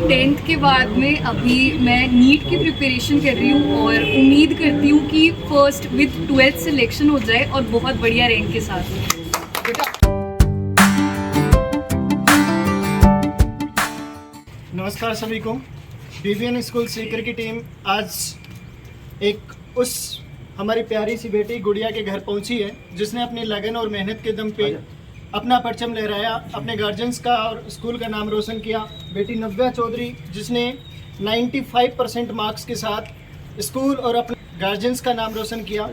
10th के बाद में अभी मैं नीट की प्रिपरेशन कर रही हूँ और उम्मीद करती हूँ कि फर्स्ट विद 12th सिलेक्शन हो जाए और बहुत बढ़िया रैंक के साथ। नमस्कार सभी को। BVN स्कूल सीकर की टीम आज एक उस हमारी प्यारी सी बेटी गुड़िया के घर पहुंची है जिसने अपनी लगन और मेहनत के दम पे अपना परचम लहराया, अपने गार्जियंस का और स्कूल का नाम रोशन किया। बेटी नव्या चौधरी जिसने 95% मार्क्स के साथ स्कूल और अपने गार्जियंस का नाम रोशन किया।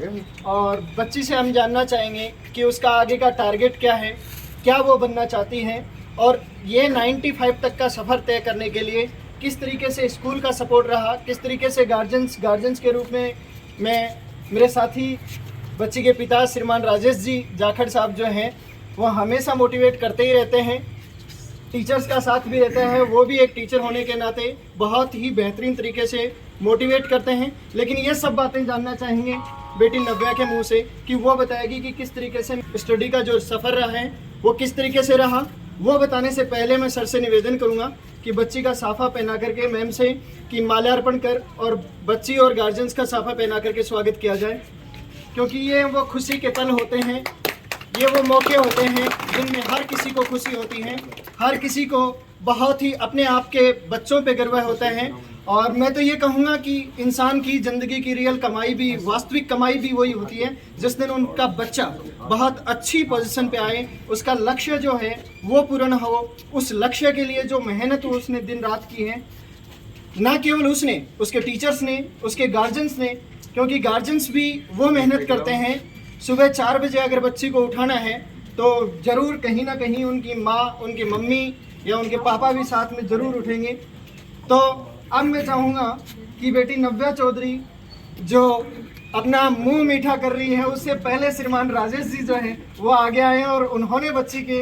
और बच्ची से हम जानना चाहेंगे कि उसका आगे का टारगेट क्या है, क्या वो बनना चाहती हैं और ये 95 तक का सफ़र तय करने के लिए किस तरीके से स्कूल का सपोर्ट रहा, किस तरीके से गार्जियंस के रूप में मैं मेरे साथी बच्ची के पिता श्रीमान राजेश जी जाखड़ साहब जो हैं वो हमेशा मोटिवेट करते ही रहते हैं। टीचर्स का साथ भी रहते हैं, वो भी एक टीचर होने के नाते बहुत ही बेहतरीन तरीके से मोटिवेट करते हैं। लेकिन ये सब बातें जानना चाहेंगे बेटी नव्या के मुंह से कि वो बताएगी कि किस तरीके से स्टडी का जो सफ़र रहा है वो किस तरीके से रहा। वो बताने से पहले मैं सर से निवेदन करूंगा कि बच्ची का साफा पहना करके मैम से कि माल्यार्पण कर और बच्ची और गार्जियंस का साफा पहना करके स्वागत किया जाए, क्योंकि ये वो खुशी के पल होते हैं, ये वो मौके होते हैं जिनमें हर किसी को खुशी होती है, हर किसी को बहुत ही अपने आप के बच्चों पे गर्व होता है। और मैं तो ये कहूँगा कि इंसान की ज़िंदगी की रियल कमाई भी, वास्तविक कमाई भी वही होती है जिस दिन उनका बच्चा बहुत अच्छी पोजीशन पे आए, उसका लक्ष्य जो है वो पूर्ण हो। उस लक्ष्य के लिए जो मेहनत उसने दिन रात की है, ना केवल उसने, उसके टीचर्स ने, उसके गार्जियंस ने, क्योंकि गार्जियंस भी वो मेहनत करते हैं। सुबह 4 बजे अगर बच्ची को उठाना है तो ज़रूर कहीं ना कहीं उनकी माँ, उनकी मम्मी या उनके पापा भी साथ में ज़रूर उठेंगे। तो अब मैं चाहूँगा कि बेटी नव्या चौधरी जो अपना मुंह मीठा कर रही है, उससे पहले श्रीमान राजेश जी जो हैं वो आगे आए और उन्होंने बच्ची के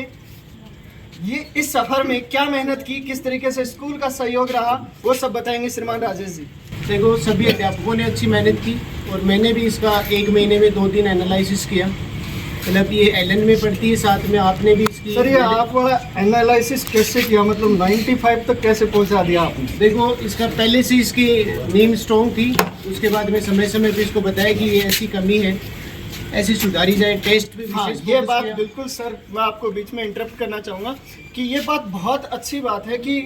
ये इस सफ़र में क्या मेहनत की, किस तरीके से स्कूल का सहयोग रहा, वो सब बताएंगे श्रीमान राजेश जी। देखो, सभी अध्यापकों ने अच्छी मेहनत की और मैंने भी इसका 1 महीने में 2-3 एनालिसिस किया। मतलब ये एलन में पढ़ती है, साथ में आपने भी इसकी। सर ये आप एनालिसिस कैसे किया, मतलब 95 तक कैसे पहुंचा दिया आपने? देखो, इसका पहले से इसकी नींद स्ट्रॉन्ग थी, उसके बाद में समय समय पे इसको बताया कि ये ऐसी कमी है, ऐसी सुधारी जाए। टेस्ट भी हाँ, ये बात बिल्कुल सर, मैं आपको बीच में इंटरप्ट करना चाहूँगा कि ये बात बहुत अच्छी बात है कि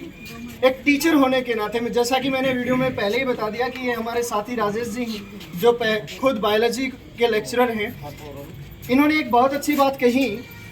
एक टीचर होने के नाते में, जैसा कि मैंने वीडियो में पहले ही बता दिया कि ये हमारे साथी राजेश जी जो खुद बायोलॉजी के लेक्चरर हैं, इन्होंने एक बहुत अच्छी बात कही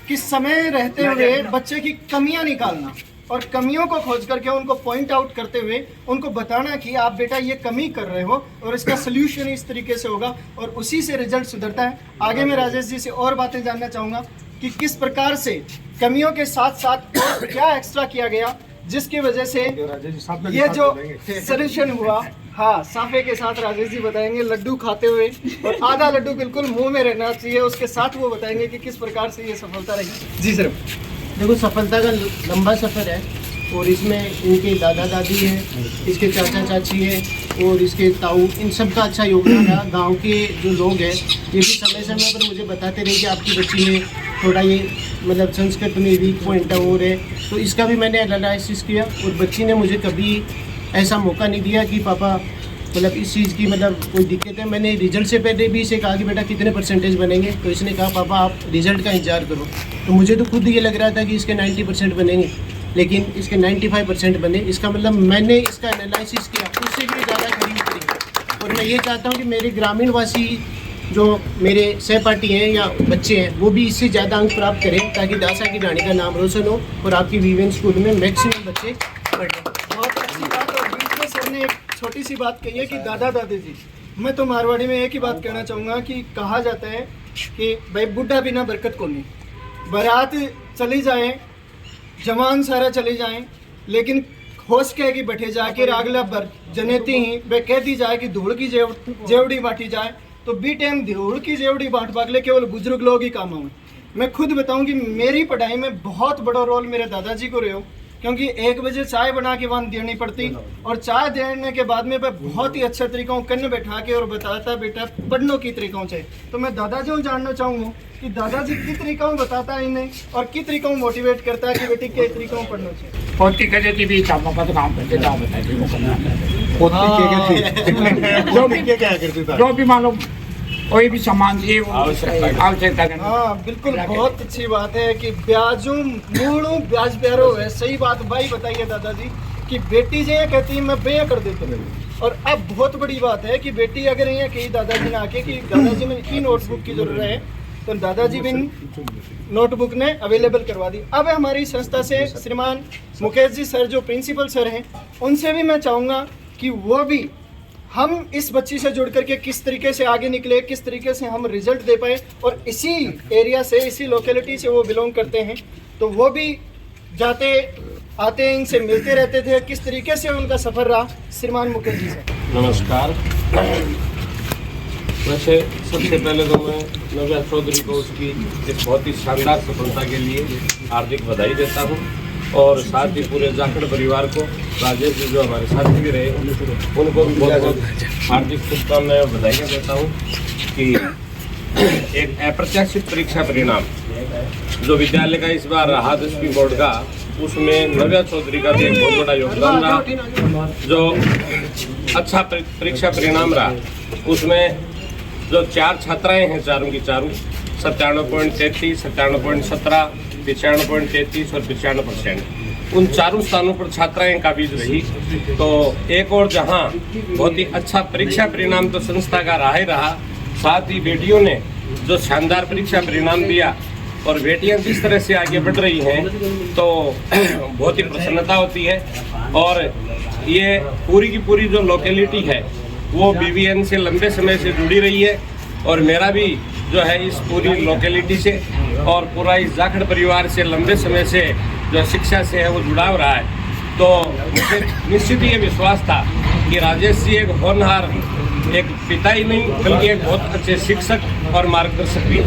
कि समय रहते हुए बच्चे की कमियां निकालना और कमियों को खोज करके उनको पॉइंट आउट करते हुए उनको बताना कि आप बेटा ये कमी कर रहे हो और इसका सोल्यूशन इस तरीके से होगा और उसी से रिजल्ट सुधरता है। आगे मैं राजेश जी से और बातें जानना चाहूँगा कि किस प्रकार से कमियों के साथ साथ क्या एक्स्ट्रा किया गया जिसकी वजह से ये जो सोल्यूशन हुआ। हाँ, साफे के साथ राजेश जी बताएंगे, लड्डू खाते हुए, और आधा लड्डू बिल्कुल मुंह में रहना चाहिए, उसके साथ वो बताएंगे कि किस प्रकार से ये सफलता रही। जी सर। देखो, सफलता का लंबा सफ़र है और इसमें इनके दादा दादी हैं, इसके चाचा चाची हैं और इसके ताऊ, इन सब का अच्छा योगदान रहा। गांव के जो लोग हैं ये भी समय समय पर मुझे बताते रहे कि आपकी बच्ची में थोड़ा ये मतलब संस्कृत में वीक पॉइंट और है, तो इसका भी मैंने एनालिसिस किया और बच्ची ने मुझे कभी ऐसा मौका नहीं दिया कि पापा मतलब इस चीज़ की मतलब कोई दिक्कत है। मैंने रिजल्ट से पहले भी इसे कहा कि बेटा कितने परसेंटेज बनेंगे, तो इसने कहा पापा आप रिजल्ट का इंतजार करो। तो मुझे तो खुद ये लग रहा था कि इसके 90% बनेंगे, लेकिन इसके 95% बने। इसका मतलब मैंने इसका एनालिसिस किया, उससे भी ज़्यादा करीब करी। और मैं ये चाहता हूँ कि मेरे ग्रामीण वासी जो मेरे सहपाठी हैं या बच्चे हैं वो भी इससे ज़्यादा अंक प्राप्त करें ताकि दासा की रानी का नाम रोशन हो और आपकी BVN स्कूल में मैक्सिमम बच्चे पढ़ें। बहुत अच्छी बात। और बीच में सर ने एक छोटी सी बात कही है कि दादा दादी जी, मैं तो मारवाड़ी में एक ही बात कहना चाहूँगा कि कहा जाता है कि भाई बुढ़ा बिना बरकत को नहीं। बारात चली जाए, जवान सारा चले जाएं, लेकिन होश कह की बैठे जाके अगला बर जनेती ही वे कह दी जाए कि धूल की जेवड़ी बांटी जाए, तो बी टाइम धूल की जेवड़ी बांट बागले केवल बुजुर्ग लोग ही काम आए। मैं खुद बताऊं कि मेरी पढ़ाई में बहुत बड़ा रोल मेरे दादाजी को रहे हो क्योंकि 1 बजे चाय बना के वहाँ देनी पड़ती, और चाय देने के बाद में मैं बहुत ही अच्छा तरीका कन्न बैठा के और बताता बेटा पढ़ने की तरीका चाहिए। तो मैं दादाजी को जानना चाहूँगा कि दादाजी किस तरीका बताता है इन्हें और किस तरीका मोटिवेट करता है कि बेटी के तरीका पढ़ना चाहिए। पोती कहते थी भी काम का तो काम करते जाओ बताइए वो करना जो भी मालूम कोई भी सामान ये आवश्यकता करना। हाँ बिल्कुल, बहुत अच्छी बात है कि ब्याजू मूड़ू ब्याज प्यारो है। सही बात भाई बताइए दादाजी कि बेटी जो ये कहती है मैं बेया कर देता हूँ, और अब बहुत बड़ी बात है कि बेटी अगर यहाँ कही दादाजी ने आके कि दादाजी में की नोटबुक की जरूरत है तो दादाजी भी नोटबुक ने अवेलेबल करवा दी। अब हमारी संस्था से श्रीमान मुकेश जी सर जो प्रिंसिपल सर हैं उनसे भी मैं चाहूँगा कि वो भी हम इस बच्ची से जुड़ करके किस तरीके से आगे निकले, किस तरीके से हम रिजल्ट दे पाए, और इसी एरिया से इसी लोकेलिटी से वो बिलोंग करते हैं तो वो भी जाते आते इनसे मिलते रहते थे। किस तरीके से उनका सफ़र रहा श्रीमान मुकेश जी से। नमस्कार। वैसे सबसे पहले तो मैं नव्या चौधरी को उसकी एक बहुत ही शानदार सफलता के लिए हार्दिक बधाई देता हूँ, और साथ ही पूरे जाखड़ परिवार को, राजेश जी जो हमारे साथी भी रहे उनको भी बहुत बहुत हार्दिक शुभकामनाएं और बधाइयाँ देता हूँ कि एक अप्रत्याशित परीक्षा परिणाम जो विद्यालय का इस बार रहा 10वीं बोर्ड का, उसमें नव्या चौधरी का भी एक बहुत बड़ा योगदान रहा। जो अच्छा परीक्षा परिणाम रहा उसमें जो 4 छात्राएँ हैं, चारों की चारों 97.33, 97.17, 95.33 और 95%, उन चारों स्थानों पर छात्राएं काबिज रही। तो एक और जहां बहुत ही अच्छा परीक्षा परिणाम तो संस्था का रहा ही रहा, साथ ही बेटियों ने जो शानदार परीक्षा परिणाम दिया और बेटियां जिस तरह से आगे बढ़ रही हैं तो बहुत ही प्रसन्नता होती है। और ये पूरी की पूरी जो लोकेलिटी है वो BVN से लंबे समय से जुड़ी रही है, और मेरा भी जो है इस पूरी लोकेलिटी से और पूरा इस जाखड़ परिवार से लंबे समय से जो शिक्षा से है वो जुड़ाव रहा है। तो मुझे निश्चित ये विश्वास था कि राजेश जी एक होनहार एक पिता ही नहीं बल्कि एक बहुत अच्छे शिक्षक और मार्गदर्शक भी,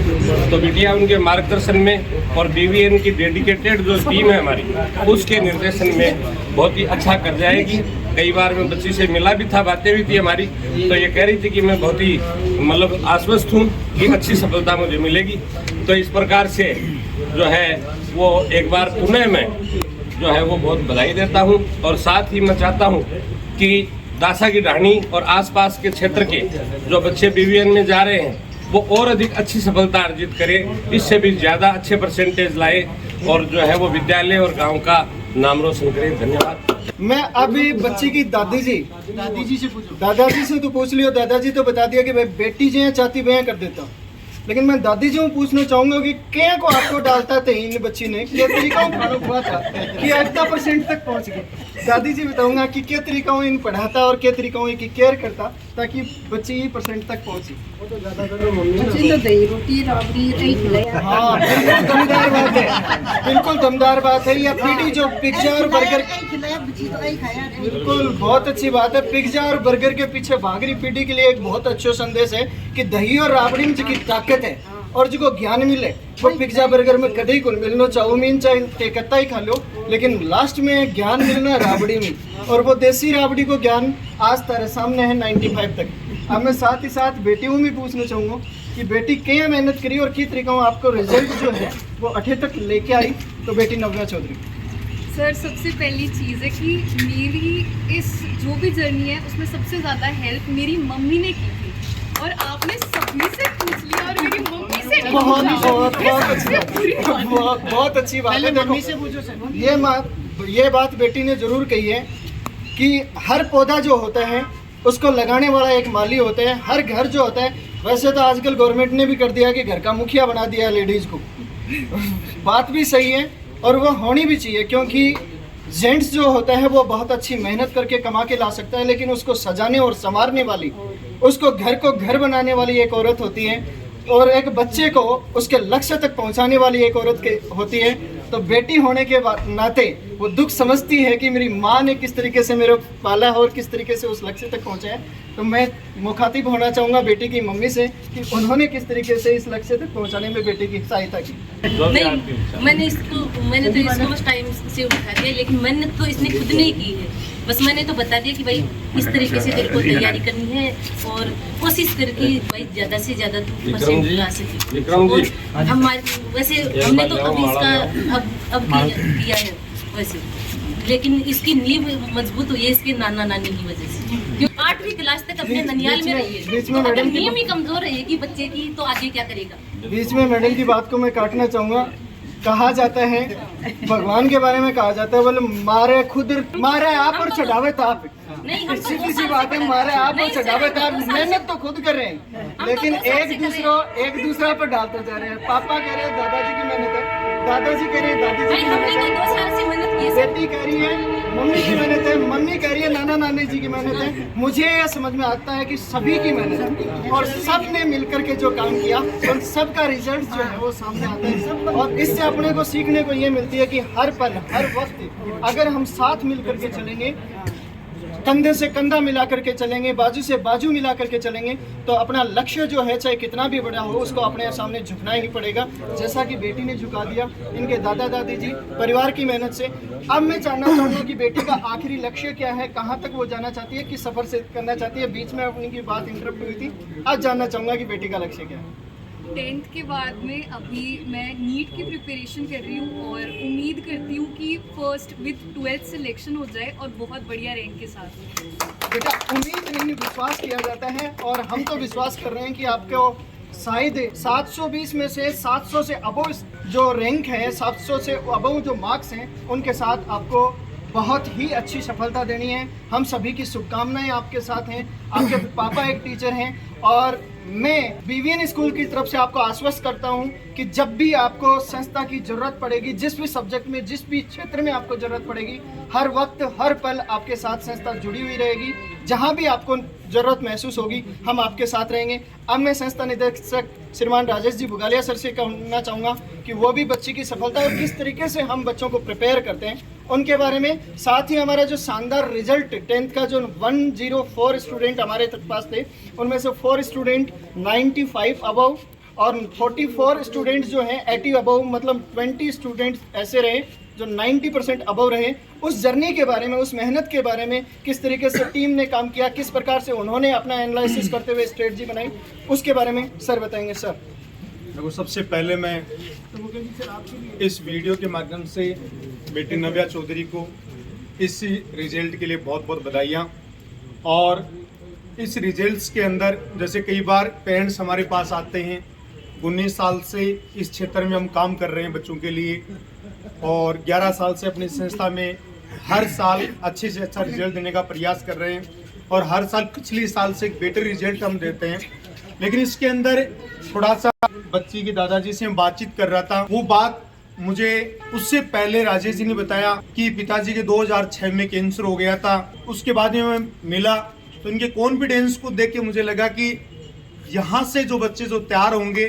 तो बिटिया उनके मार्गदर्शन में और BVN की डेडिकेटेड जो टीम है हमारी उसके निर्देशन में बहुत ही अच्छा कर जाएगी। कई बार मैं बच्ची से मिला भी था, बातें भी थी हमारी, तो ये कह रही थी कि मैं बहुत ही मतलब आश्वस्त हूँ कि अच्छी सफलता मुझे मिलेगी। तो इस प्रकार से जो है वो एक बार पुणे में जो है वो बहुत बधाई देता हूँ, और साथ ही मैं चाहता हूँ कि दासा की ढाणी और आसपास के क्षेत्र के जो बच्चे BVN में जा रहे हैं वो और अधिक अच्छी सफलता अर्जित करें, इससे भी ज़्यादा अच्छे परसेंटेज लाए और जो है वो विद्यालय और गांव का नाम रोशन करें। धन्यवाद। मैं अभी बच्ची की दादी जी से पूछो। दादाजी से तो पूछ लियो, दादाजी तो बता दिया कि भाई बेटी जो चाहती वह कर देता हूँ, लेकिन मैं दादी जी को पूछना चाहूंगा कि क्या को आपको डालता था इन बच्ची ने क्या तरीका हुआ था कि 80% तक पहुंच गई। दादी जी बताऊंगा कि क्या तरीका इन पढ़ाता और क्या तरीका की केयर करता ताकि बच्ची 1% तक पहुंची। हाँ बिल्कुल दमदार बात है, बिल्कुल दमदार बात है। या पिज्जा जो पिज्जा और बर्गर, बिल्कुल बहुत अच्छी बात है। पिज्जा और बर्गर के पीछे भाग रही पीढ़ी के लिए एक बहुत अच्छा संदेश है कि दही और राबड़ी में की ताकत है और जो ज्ञान मिले वो पिज्जा बर्गर में कभी को मिलना, चाउमीन चाहे टेकत्ता ही खा लो, लेकिन लास्ट में ज्ञान मिलना राबड़ी में, और वो देसी राबड़ी को ज्ञान आज तेरे सामने है 95 तक। अब मैं साथ ही साथ बेटियों में पूछना चाहूँगा कि बेटी क्या मेहनत करी और किस तरीका आपको रिजल्ट जो है वो 8 तक लेके आई। तो बेटी नव्या चौधरी। सर सबसे पहली चीज़ है कि मेरी इस जो भी जर्नी है उसमें सबसे ज़्यादा हेल्प मेरी मम्मी ने की थी, और आपने सभी से पूछ लिया और मेरी मम्मी से नहीं बहुत पूछा। बहुत अच्छी बात है। मम्मी से पूछो। ये बात बेटी ने जरूर कही है कि हर पौधा जो होता है उसको लगाने वाला एक माली होता है। हर घर जो होता है, वैसे तो आजकल गवर्नमेंट ने भी कर दिया कि घर का मुखिया बना दिया लेडीज को, बात भी सही है और वो होनी भी चाहिए, क्योंकि जेंट्स जो होता है वो बहुत अच्छी मेहनत करके कमा के ला सकता है, लेकिन उसको सजाने और संवारने वाली, उसको घर को घर बनाने वाली एक औरत होती है, और एक बच्चे को उसके लक्ष्य तक पहुंचाने वाली एक औरत होती है। तो बेटी होने के नाते वो दुख समझती है कि मेरी माँ ने किस तरीके से मेरे पाला है और किस तरीके से उस लक्ष्य तक पहुँचा है। तो मैं मुखातिब होना चाहूँगा बेटी की मम्मी से कि उन्होंने किस तरीके से इस लक्ष्य तक पहुँचाने में बेटी की सहायता की। नहीं, मैंने तो इसको बस टाइम से उठा दिया, लेकिन मैंने तो इसने खुद नहीं की है। बस मैंने तो बता दिया कि भाई इस तरीके से तेरे को तैयारी करनी है और कोशिश करके भाई ज़्यादा से ज़्यादा परसेंट ला सके। और हमारे वैसे हमने तो अभी इसका अब किया है वैसे, लेकिन इसकी नींव मजबूत हुई है इसके नाना नानी की वजह से। क्यों 8वीं क्लास तक अपने ननियाल में रही है, तो अगर नींव ही कमजोर रहेगी बच्चे की तो आगे क्या करेगा। बीच में मैडम की बात को मैं काटना चाहूँगा। कहा जाता है, भगवान के बारे में कहा जाता है, बोले मारे आप और चढ़ावे ताप। सीधी सी बात है, मारे आप और चढ़ावे ताप। मेहनत तो खुद कर रहे हैं, लेकिन एक दूसरा पर डालते जा रहे हैं। पापा कह रहे हैं दादाजी की मेहनत है, दादाजी कह रहे हैं दादी जी की हमने तो 2 साल से मेहनत की है। बेटी कह रही है मम्मी की मेहनत है, मम्मी कह रही है नाना नानी जी की मेहनत है। मुझे यह समझ में आता है कि सभी की मेहनत है और सब ने मिलकर के जो काम किया उन सब का रिजल्ट जो है वो सामने आता है। और इससे अपने को सीखने को ये मिलती है कि हर पल हर वक्त अगर हम साथ मिलकर के चलेंगे, कंधे से कंधा मिला करके चलेंगे, बाजू से बाजू मिला करके चलेंगे, तो अपना लक्ष्य जो है चाहे कितना भी बड़ा हो उसको अपने सामने झुकना ही पड़ेगा। जैसा कि बेटी ने झुका दिया इनके दादा दादी जी परिवार की मेहनत से। अब मैं जानना चाहूँगा कि बेटी का आखिरी लक्ष्य क्या है, कहाँ तक वो जाना चाहती है, किस सफर से करना चाहती है। बीच में अपनी की बात इंटरप्ट हुई थी, आज जानना चाहूँगा कि बेटी का लक्ष्य क्या है। 10th के बाद में अभी मैं नीट की प्रिपरेशन कर रही हूँ और उम्मीद करती हूँ कि फर्स्ट विद 12th सिलेक्शन हो जाए और बहुत बढ़िया रैंक के साथ। बेटा उम्मीद नहीं विश्वास किया जाता है और हम तो विश्वास कर रहे हैं कि आपको शायद 720 में से 700 से अबव जो रैंक है, 700 से अबव जो मार्क्स हैं उनके साथ आपको बहुत ही अच्छी सफलता देनी है। हम सभी की शुभकामनाएं आपके साथ हैं। आपके पापा एक टीचर हैं और मैं BVN स्कूल की तरफ से आपको आश्वस्त करता हूं कि जब भी आपको संस्था की जरूरत पड़ेगी, जिस भी सब्जेक्ट में, जिस भी क्षेत्र में आपको जरूरत पड़ेगी, हर वक्त हर पल आपके साथ संस्था जुड़ी हुई रहेगी। जहां भी आपको जरूरत महसूस होगी हम आपके साथ रहेंगे। अब मैं संस्था निदेशक श्रीमान राजेश जी बुगालिया सर से कहना चाहूँगा कि वो भी बच्ची की सफलता और किस तरीके से हम बच्चों को प्रिपेयर करते हैं उनके बारे में, साथ ही हमारा जो शानदार रिजल्ट 10th का जो 104 स्टूडेंट हमारे पास थे उनमें से 4 स्टूडेंट 95 अबव और 44 स्टूडेंट जो हैं 80 अबव, मतलब 20 स्टूडेंट्स ऐसे रहे जो 90% अबव रहे। उस जर्नी के बारे में, उस मेहनत के बारे में, किस तरीके से टीम ने काम किया, किस प्रकार से उन्होंने अपना एनालिसिस करते हुए स्ट्रेटजी बनाई, उसके बारे में सर बताएंगे। सर देखो, सबसे पहले मैं इस वीडियो के माध्यम से बेटी नव्या चौधरी को इस रिजल्ट के लिए बहुत बहुत बधाइयाँ। और इस रिजल्ट्स के अंदर जैसे कई बार पेरेंट्स हमारे पास आते हैं, 19 साल से इस क्षेत्र में हम काम कर रहे हैं बच्चों के लिए और 11 साल से अपनी संस्था में हर साल अच्छे से अच्छा रिजल्ट देने का प्रयास कर रहे हैं और हर साल पिछले साल से एक बेटर रिजल्ट हम देते हैं। लेकिन इसके अंदर थोड़ा सा बच्ची के दादाजी से मैं बातचीत कर रहा था, वो बात मुझे उससे पहले राजेश जी ने बताया कि पिताजी के 2006 में कैंसर हो गया था। उसके बाद में मैं मिला तो इनके कॉन्फिडेंस को देख के मुझे लगा कि यहाँ से जो बच्चे जो तैयार होंगे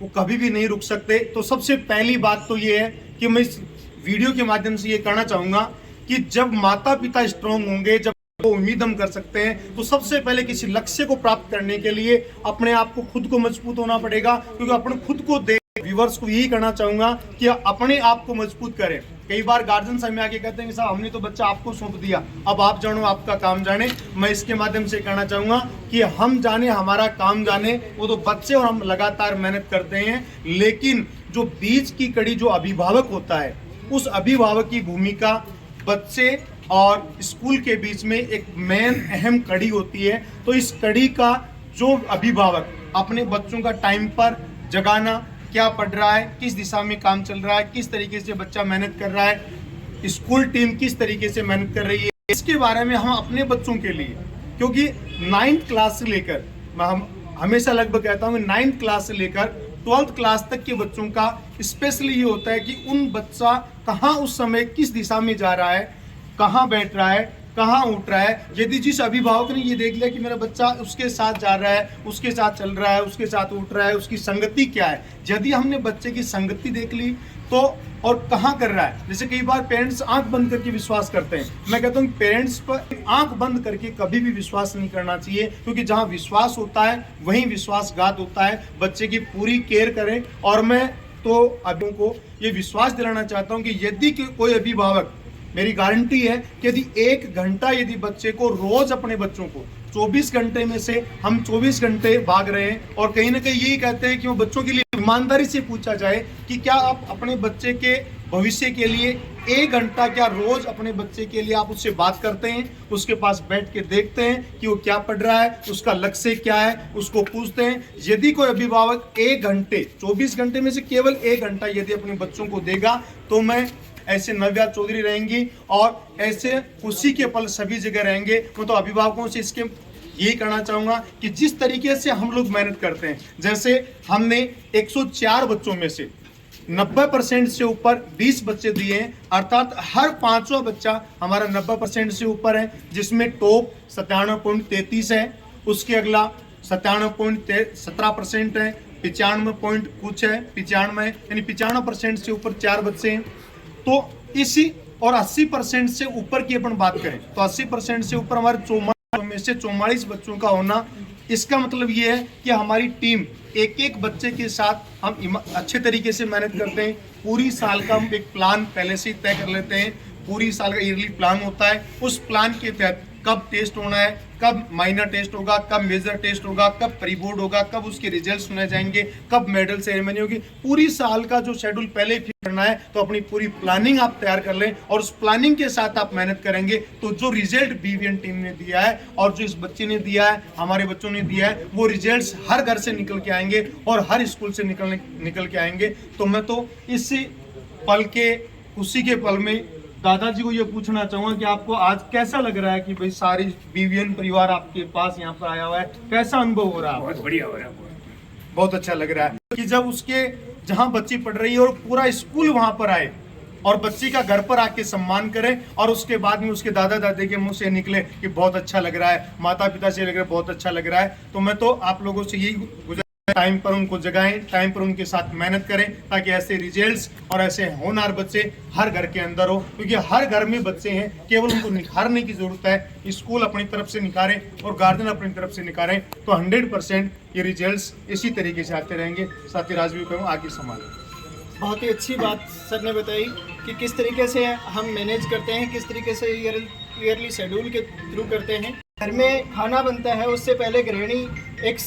वो कभी भी नहीं रुक सकते। तो सबसे पहली बात तो ये है कि मैं इस वीडियो के माध्यम से ये कहना चाहूँगा कि जब माता पिता स्ट्रांग होंगे, जब उम्मीद हम कर सकते हैं, तो सबसे पहले किसी लक्ष्य को प्राप्त करने के लिए अपने आप को खुद को मजबूत होना पड़ेगा। क्योंकि अपने खुद को देख व्यूवर्स को यही कहना चाहूँगा कि अपने आप को मजबूत करें। कई बार गार्जियन समय आके कहते हैं कि साहब हमने तो बच्चा आपको सौंप दिया, अब आप जानो आपका काम जाने। मैं इसके माध्यम से कहना चाहूँगा कि हम जाने हमारा काम जाने, वो तो बच्चे और हम लगातार मेहनत करते हैं, लेकिन जो बीच की कड़ी जो अभिभावक होता है, उस अभिभावक की भूमिका बच्चे और स्कूल के बीच में एक मेन अहम कड़ी होती है। तो इस कड़ी का जो अभिभावक अपने बच्चों का टाइम पर जगाना, क्या पढ़ रहा है, किस दिशा में काम चल रहा है, किस तरीके से बच्चा मेहनत कर रहा है, स्कूल टीम किस तरीके से मेहनत कर रही है, इसके बारे में हम अपने बच्चों के लिए, क्योंकि 9th क्लास से लेकर, मैं हमेशा लगभग कहता हूँ 9th क्लास से लेकर 12th क्लास तक के बच्चों का स्पेशली ये होता है कि उन बच्चा कहाँ उस समय किस दिशा में जा रहा है, कहाँ बैठ रहा है, कहाँ उठ रहा है। यदि जिस अभिभावक ने ये देख लिया कि मेरा बच्चा उसके साथ जा रहा है, उसके साथ चल रहा है, उसके साथ उठ रहा है, उसकी संगति क्या है, यदि हमने बच्चे की संगति देख ली, तो और कहाँ कर रहा है। जैसे कई बार पेरेंट्स आंख बंद करके विश्वास करते हैं, मैं कहता हूँ पेरेंट्स पर आंख बंद करके कभी भी विश्वास नहीं करना चाहिए, क्योंकि जहाँ विश्वास होता है वहीं विश्वासघात होता है। बच्चे की पूरी केयर करें। और मैं तो अभिभावकों को ये विश्वास दिलाना चाहता हूँ कि यदि कोई अभिभावक, मेरी गारंटी है कि यदि 1 घंटा यदि बच्चे को रोज, अपने बच्चों को 24 घंटे में से हम 24 घंटे भाग रहे हैं, और कहीं ना कहीं यही कहते हैं कि वो बच्चों के लिए ईमानदारी से पूछा जाए कि क्या आप अपने बच्चे के भविष्य के लिए 1 घंटा क्या रोज अपने बच्चे के लिए आप उससे बात करते हैं, उसके पास बैठ के देखते हैं कि वो क्या पढ़ रहा है, उसका लक्ष्य क्या है, उसको पूछते हैं। यदि कोई अभिभावक 1 घंटे, 24 घंटे में से केवल 1 घंटा यदि अपने बच्चों को देगा, तो मैं ऐसे नव्या चौधरी रहेंगी और ऐसे खुशी के पल सभी जगह रहेंगे। मैं तो अभिभावकों से इसके यही कहना चाहूंगा कि जिस तरीके से हम लोग मेहनत करते हैं, जैसे हमने 104 बच्चों में से 90% से ऊपर 20 बच्चे दिए हैं, अर्थात हर 5वां बच्चा हमारा 90% से ऊपर है, जिसमें टॉप 97.33 है, उसके अगला 97.17% है, 95 पॉइंट कुछ है, 95 यानी 95% से ऊपर 4 बच्चे हैं। तो इसी और 80% से ऊपर की अपन बात करें तो 80% से ऊपर हमारे 44 में से 44 बच्चों का होना, इसका मतलब ये है कि हमारी टीम एक बच्चे के साथ हम अच्छे तरीके से मेहनत करते हैं। पूरी साल का हम एक प्लान पहले से ही तय कर लेते हैं, पूरी साल का ईयरली प्लान होता है। उस प्लान के तहत कब टेस्ट होना है, कब माइनर टेस्ट होगा, कब मेजर टेस्ट होगा, कब प्री बोर्ड होगा, कब उसके रिजल्ट सुने जाएंगे, कब मेडल सेरेमनी होगी, पूरी साल का जो शेड्यूल पहले ही फिक्स करना है। तो अपनी पूरी प्लानिंग आप तैयार कर लें और उस प्लानिंग के साथ आप मेहनत करेंगे तो जो रिजल्ट बीवीएन टीम ने दिया है और जो इस बच्चे ने दिया है, हमारे बच्चों ने दिया है, वो रिजल्ट्स हर घर से निकल के आएंगे और हर स्कूल से निकल के आएंगे। तो मैं तो इस पल के, खुशी के पल में दादाजी को ये पूछना चाहूंगा कि आपको आज कैसा लग रहा है कि भाई सारी बीवीएन परिवार आपके पास यहाँ पर आया हुआ है, कैसा अनुभव हो रहा है? बहुत बढ़िया हो रहा है, बहुत अच्छा लग रहा है कि जब उसके जहाँ बच्ची पढ़ रही है और पूरा स्कूल वहां पर आए और बच्ची का घर पर आके सम्मान करें और उसके बाद में उसके दादा दादी के मुंह से निकले कि बहुत अच्छा लग रहा है, माता पिता से लग रहा है बहुत अच्छा लग रहा है। तो मैं तो आप लोगों से यही टाइम पर उनको जगाएं, टाइम पर उनके साथ मेहनत करें, ताकि ऐसे रिजल्ट्स और ऐसे होनहार बच्चे हर घर के अंदर हो, क्योंकि हर घर में बच्चे हैं, केवल उनको निखारने की जरूरत है। स्कूल अपनी तरफ से निखारें और गार्जियन अपनी तरफ से निखारें तो 100% ये रिजल्ट्स इसी तरीके से आते रहेंगे। साथ ही राजवीर को आगे संभालें। बहुत ही अच्छी बात सर ने बताई कि किस तरीके से हम मैनेज करते हैं, किस तरीके से ईयरली शेड्यूल के थ्रू करते हैं। घर में खाना बनता है, उससे पहले गृहिणी एक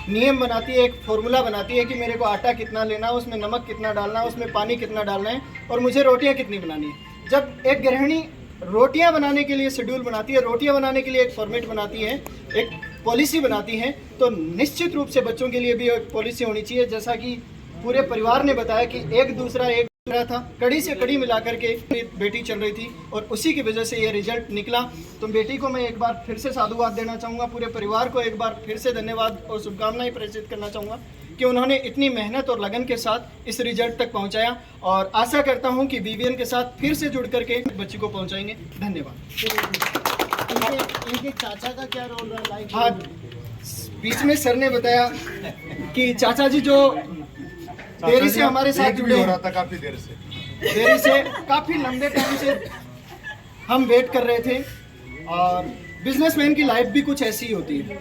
नियम बनाती है, एक फॉर्मूला बनाती है कि मेरे को आटा कितना लेना है, उसमें नमक कितना डालना है, उसमें पानी कितना डालना है और मुझे रोटियां कितनी बनानी है। जब एक गृहिणी रोटियां बनाने के लिए शेड्यूल बनाती है, रोटियां बनाने के लिए एक फॉर्मेट बनाती है, एक पॉलिसी बनाती है, तो निश्चित रूप से बच्चों के लिए भी एक पॉलिसी होनी चाहिए। जैसा कि पूरे परिवार ने बताया कि एक दूसरा था, कड़ी से कड़ी मिलाकर के बेटी चल रही थी और उसी की वजह से ये रिजल्ट निकला। तो बेटी को मैं एक बार फिर से साधुवाद देना चाहूँगा, पूरे परिवार को एक बार फिर से धन्यवाद और शुभकामनाएं प्रेषित करना चाहूँगा कि उन्होंने इतनी मेहनत और लगन के साथ इस रिजल्ट तक पहुँचाया और आशा करता हूँ कि बीवीएन के साथ फिर से जुड़ करके बच्ची को पहुँचाएंगे। धन्यवाद। इनके चाचा का क्या रोल रहा है? हाँ, बीच में सर ने बताया कि चाचा जी जो देरी से हमारे साथ जुड़े हो रहा था, काफी देर से काफी लंबे टाइम से हम वेट कर रहे थे। और बिजनेसमैन की लाइफ भी कुछ ऐसी ही होती है,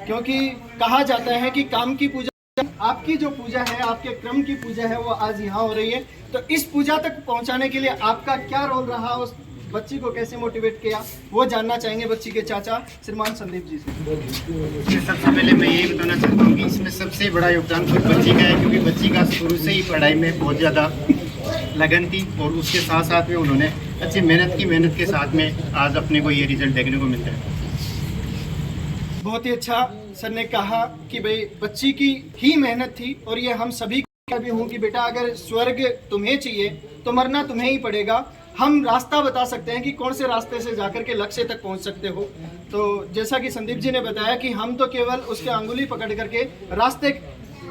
क्योंकि कहा जाता है कि काम की पूजा, आपकी जो पूजा है, आपके क्रम की पूजा है, वो आज यहाँ हो रही है। तो इस पूजा तक पहुँचाने के लिए आपका क्या रोल रहा, उस बच्ची को कैसे मोटिवेट किया, वो जानना चाहेंगे बच्ची के चाचा श्रीमान संदीप जी से। सबसे पहले मैं यही बताना चाहता हूँ कि इसमें सबसे बड़ा योगदान खुद बच्ची का है, क्योंकि बच्ची का शुरू से ही पढ़ाई में बहुत ज़्यादा लगन थी और उसके साथ साथ में उन्होंने अच्छी मेहनत के साथ में आज अपने को ये रिजल्ट देखने को मिलता है। बहुत ही अच्छा सर ने कहा कि भाई बच्ची की ही मेहनत थी और ये हम सभी का भी हूँ कि बेटा अगर स्वर्ग तुम्हें चाहिए तो मरना तुम्हें ही पड़ेगा। हम रास्ता बता सकते हैं कि कौन से रास्ते से जाकर के लक्ष्य तक पहुंच सकते हो। तो जैसा कि संदीप जी ने बताया कि हम तो केवल उसके अंगुली पकड़ करके रास्ते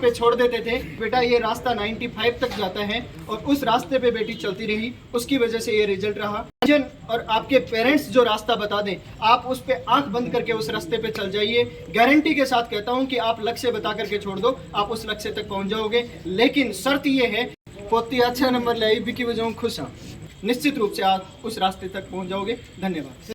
पे छोड़ देते थे, बेटा ये रास्ता 95 तक जाता है और उस रास्ते पे बेटी चलती रही, उसकी वजह से ये रिजल्ट रहा। और आपके पेरेंट्स जो रास्ता बता दें, आप उस पे आंख बंद करके उस रास्ते पे चल जाइए। गारंटी के साथ कहता हूँ कि आप लक्ष्य बता करके छोड़ दो, आप उस लक्ष्य तक पहुँच जाओगे। लेकिन शर्त ये है पोती अच्छा नंबर लाई भी की वजह खुश हाँ। निश्चित रूप से आप उस रास्ते तक पहुंच जाओगे। धन्यवाद।